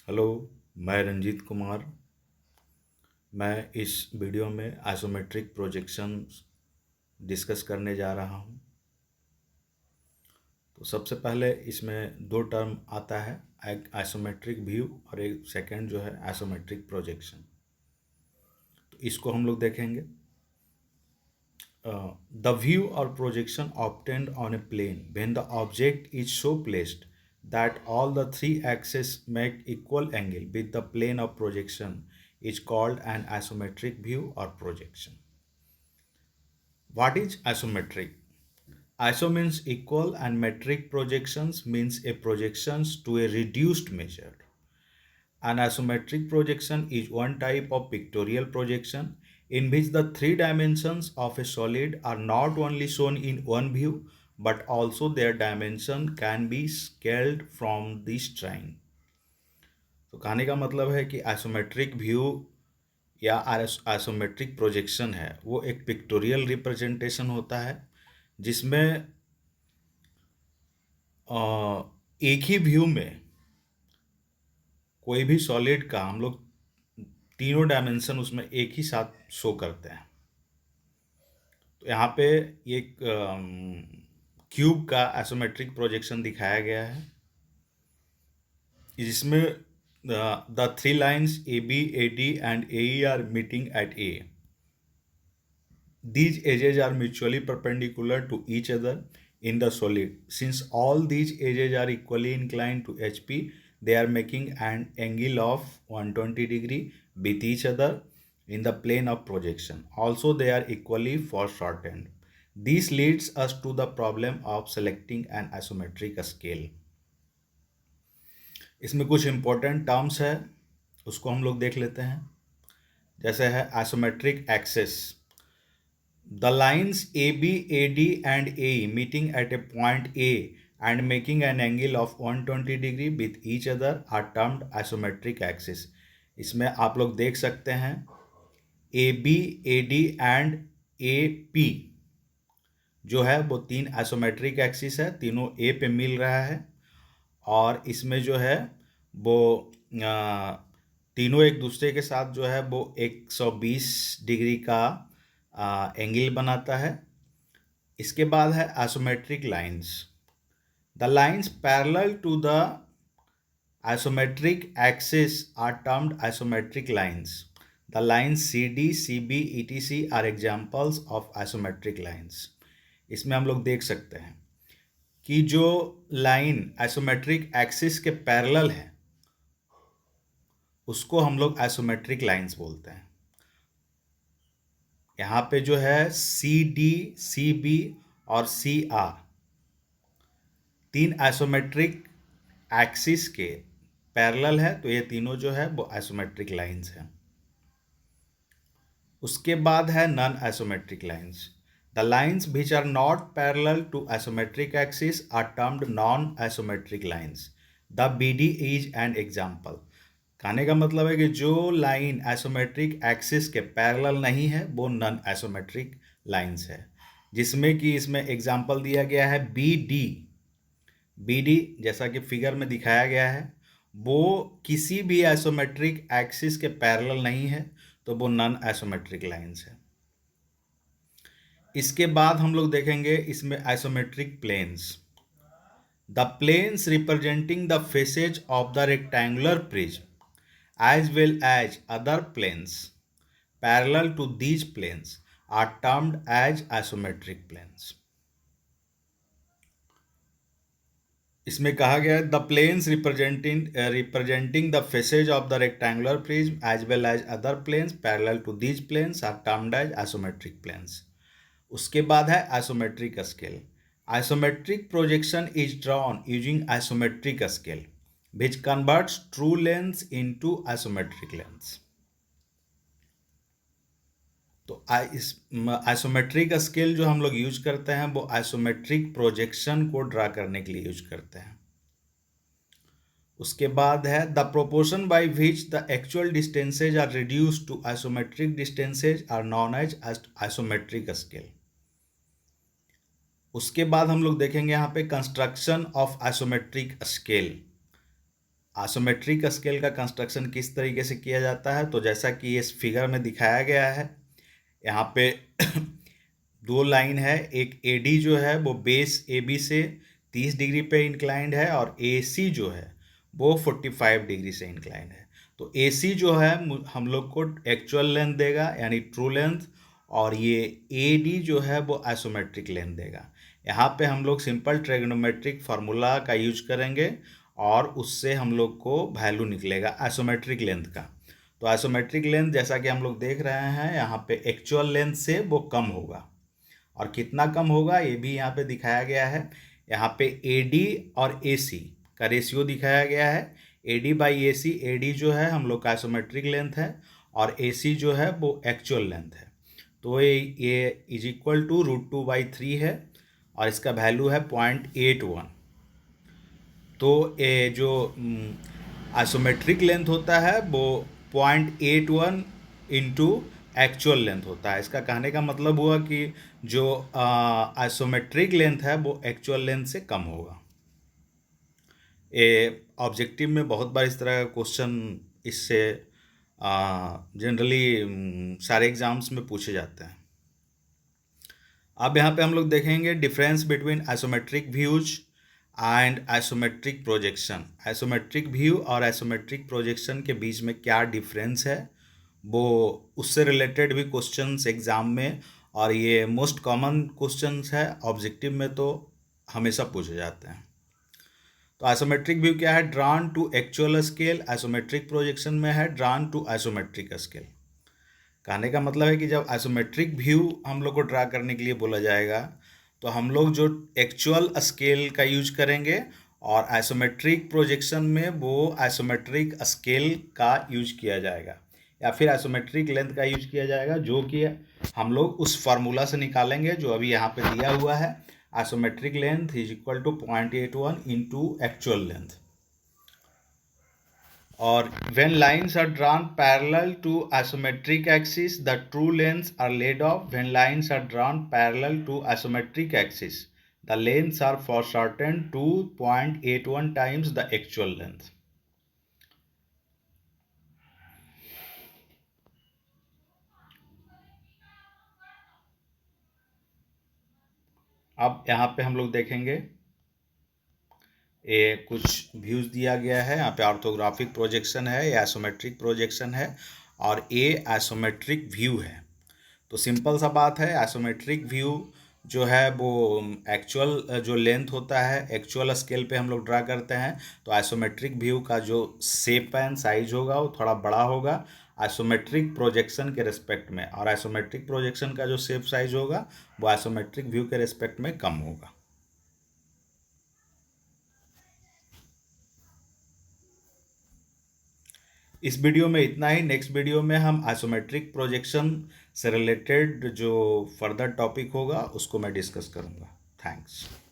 Hello, मैं रंजीत कुमार। मैं इस वीडियो में आइसोमेट्रिक प्रोजेक्शंस डिस्कस करने जा रहा हूँ। तो सबसे पहले इसमें दो टर्म आता है, एक आइसोमेट्रिक व्यू और एक सेकंड जो है आइसोमेट्रिक प्रोजेक्शन। तो इसको हम लोग देखेंगे। The view or projection obtained on a plane when the object is so placed that all the three axes make equal angle with the plane of projection is called an isometric view or projection. What is isometric? Iso means equal and metric projections means a projections to a reduced measure. An isometric projection is one type of pictorial projection in which the three dimensions of a solid are not only shown in one view but also their dimension can be scaled from this drawing. तो कहने का मतलब है कि isometric view या isometric projection है वो एक पिक्टोरियल रिप्रेजेंटेशन होता है जिसमें एक ही व्यू में कोई भी सॉलिड का हम लोग तीनों डायमेंशन उसमें एक ही साथ शो करते हैं। तो यहाँ पे एक क्यूब का आइसोमेट्रिक प्रोजेक्शन दिखाया गया है जिसमें the three lines A B A D and A E are meeting at A. These edges are mutually perpendicular to each other in the solid. Since all these edges are equally inclined to HP, they are making an angle of 120 degree with each other in the plane of projection. Also, they are equally foreshortened. This leads us to the problem of selecting an isometric scale. इसमें कुछ important terms है, उसको हम लोग देख लेते हैं। जैसे है isometric axis. The lines AB, AD and AE meeting at a point A and making an angle of 120 degree with each other are termed isometric axis. इसमें आप लोग देख सकते हैं AB, AD and AP जो है वो तीन आइसोमेट्रिक एक्सिस है, तीनों A पे मिल रहा है और इसमें जो है वो तीनों एक दूसरे के साथ जो है वो 120 डिग्री का एंगल बनाता है। इसके बाद है isometric lines. The lines parallel to the isometric axis are termed isometric lines. The lines C D, C B, E T C are examples of isometric lines. इसमें हम लोग देख सकते हैं कि जो लाइन आइसोमेट्रिक एक्सिस के पैरेलल है उसको हम लोग आइसोमेट्रिक लाइंस बोलते हैं. यहाँ पे जो है सी डी, सी बी और सी आर तीन आइसोमेट्रिक एक्सिस के पैरेलल है, तो ये तीनों जो है वो आइसोमेट्रिक लाइंस हैं. उसके बाद है non isometric lines. The lines which are not parallel to isometric axis are termed non isometric lines. The B D is an example. कहने का मतलब है कि जो लाइन आइसोमेट्रिक एक्सिस के पैरेलल नहीं है वो नॉन आइसोमेट्रिक लाइंस है, जिसमें कि इसमें एग्जाम्पल दिया गया है बी डी. बी डी जैसा कि फिगर में दिखाया गया है वो किसी भी आइसोमेट्रिक एक्सिस के पैरेलल नहीं है, तो वो नॉन आइसोमेट्रिक लाइंस है. इसके बाद हम लोग देखेंगे इसमें isometric planes. The planes representing the faces of the rectangular prism as well as other planes parallel to these planes are termed as isometric planes. इसमें कहा गया है the planes representing the faces of the rectangular prism as well as other planes parallel to these planes are termed as isometric planes. उसके बाद है isometric scale. Isometric projection is drawn using isometric scale which converts true lengths into isometric lengths. तो इस isometric scale जो हम लोग use करते हैं वो आइसोमेट्रिक प्रोजेक्शन को ड्रा करने के लिए यूज करते हैं. उसके बाद है the proportion by which the actual distances are reduced to isometric distances are known as isometric scale. उसके बाद हम लोग देखेंगे यहाँ पे construction of isometric scale. Isometric scale का कंस्ट्रक्शन किस तरीके से किया जाता है, तो जैसा कि इस फिगर में दिखाया गया है, यहाँ पे दो लाइन है। एक एडी जो है वो बेस एबी से 30 डिग्री पे इंक्लाइंड है और एसी जो है वो 45 डिग्री से इंक्लाइंड है। तो एसी जो है हम लोग को एक्चुअल लेंथ देगा यानी ट्रू लेंथ, और ये एडी जो है वो आइसोमेट्रिक लेंथ देगा। यहाँ पे हम लोग सिंपल ट्रिग्नोमेट्रिक फार्मूला का यूज करेंगे और उससे हम लोग को वैल्यू निकलेगा आइसोमेट्रिक लेंथ का। तो आइसोमेट्रिक लेंथ जैसा कि हम लोग देख रहे हैं यहाँ पे एक्चुअल लेंथ से वो कम होगा, और कितना कम होगा ये भी यहाँ पे दिखाया गया है। यहाँ पे AD और AC का रेशियो दिखाया गया है। AD बाई AC, AD जो है हम लोग का आइसोमेट्रिक लेंथ है और AC जो है वो एक्चुअल लेंथ है। तो ये इज इक्वल टू √2/3 है और इसका वैल्यू है 0.81। तो ये जो आइसोमेट्रिक लेंथ होता है वो 0.81 इंटू एक्चुअल लेंथ होता है। इसका कहने का मतलब हुआ कि जो आइसोमेट्रिक लेंथ है वो एक्चुअल लेंथ से कम होगा। ये ऑब्जेक्टिव में बहुत बार इस तरह का क्वेश्चन इससे जनरली सारे एग्जाम्स में पूछे जाते हैं। अब यहाँ पे हम लोग देखेंगे difference between isometric views and isometric projection. Isometric view और आइसोमेट्रिक प्रोजेक्शन के बीच में क्या डिफरेंस है, वो उससे रिलेटेड भी क्वेश्चंस एग्जाम में, और ये मोस्ट कॉमन क्वेश्चंस है ऑब्जेक्टिव में, तो हमेशा पूछे जाते हैं। तो आइसोमेट्रिक व्यू क्या है, drawn to actual scale. Isometric projection में है ड्रॉन टू आइसोमेट्रिक स्केल। कहने का मतलब है कि जब आइसोमेट्रिक व्यू हम लोग को ड्रा करने के लिए बोला जाएगा तो हम लोग जो एक्चुअल स्केल का यूज करेंगे, और आइसोमेट्रिक प्रोजेक्शन में वो आइसोमेट्रिक स्केल का यूज किया जाएगा या फिर आइसोमेट्रिक लेंथ का यूज किया जाएगा, जो कि हम लोग उस फार्मूला से निकालेंगे जो अभी यहाँ पे दिया हुआ है। Isometric length is equal to 0.81 into actual length. Or when lines are drawn parallel to isometric axis, the true lengths are laid off. When lines are drawn parallel to isometric axis, the lengths are foreshortened to 0.81 times the actual length. अब यहाँ पे हम लोग देखेंगे ये कुछ views दिया गया है। यहाँ पे ऑर्थोग्राफिक प्रोजेक्शन है, ये आइसोमेट्रिक प्रोजेक्शन है और ये आइसोमेट्रिक व्यू है। तो सिंपल सा बात है, आइसोमेट्रिक व्यू जो है वो एक्चुअल जो लेंथ होता है एक्चुअल स्केल पे हम लोग ड्रा करते हैं। तो आइसोमेट्रिक व्यू का जो शेप एंड साइज होगा वो थोड़ा बड़ा होगा आइसोमेट्रिक प्रोजेक्शन के रिस्पेक्ट में, और आइसोमेट्रिक प्रोजेक्शन का जो शेप साइज होगा वो आइसोमेट्रिक व्यू के रिस्पेक्ट में कम होगा। इस वीडियो में इतना ही। नेक्स्ट वीडियो में हम आइसोमेट्रिक प्रोजेक्शन से रिलेटेड जो फर्दर टॉपिक होगा उसको मैं डिस्कस करूँगा। थैंक्स।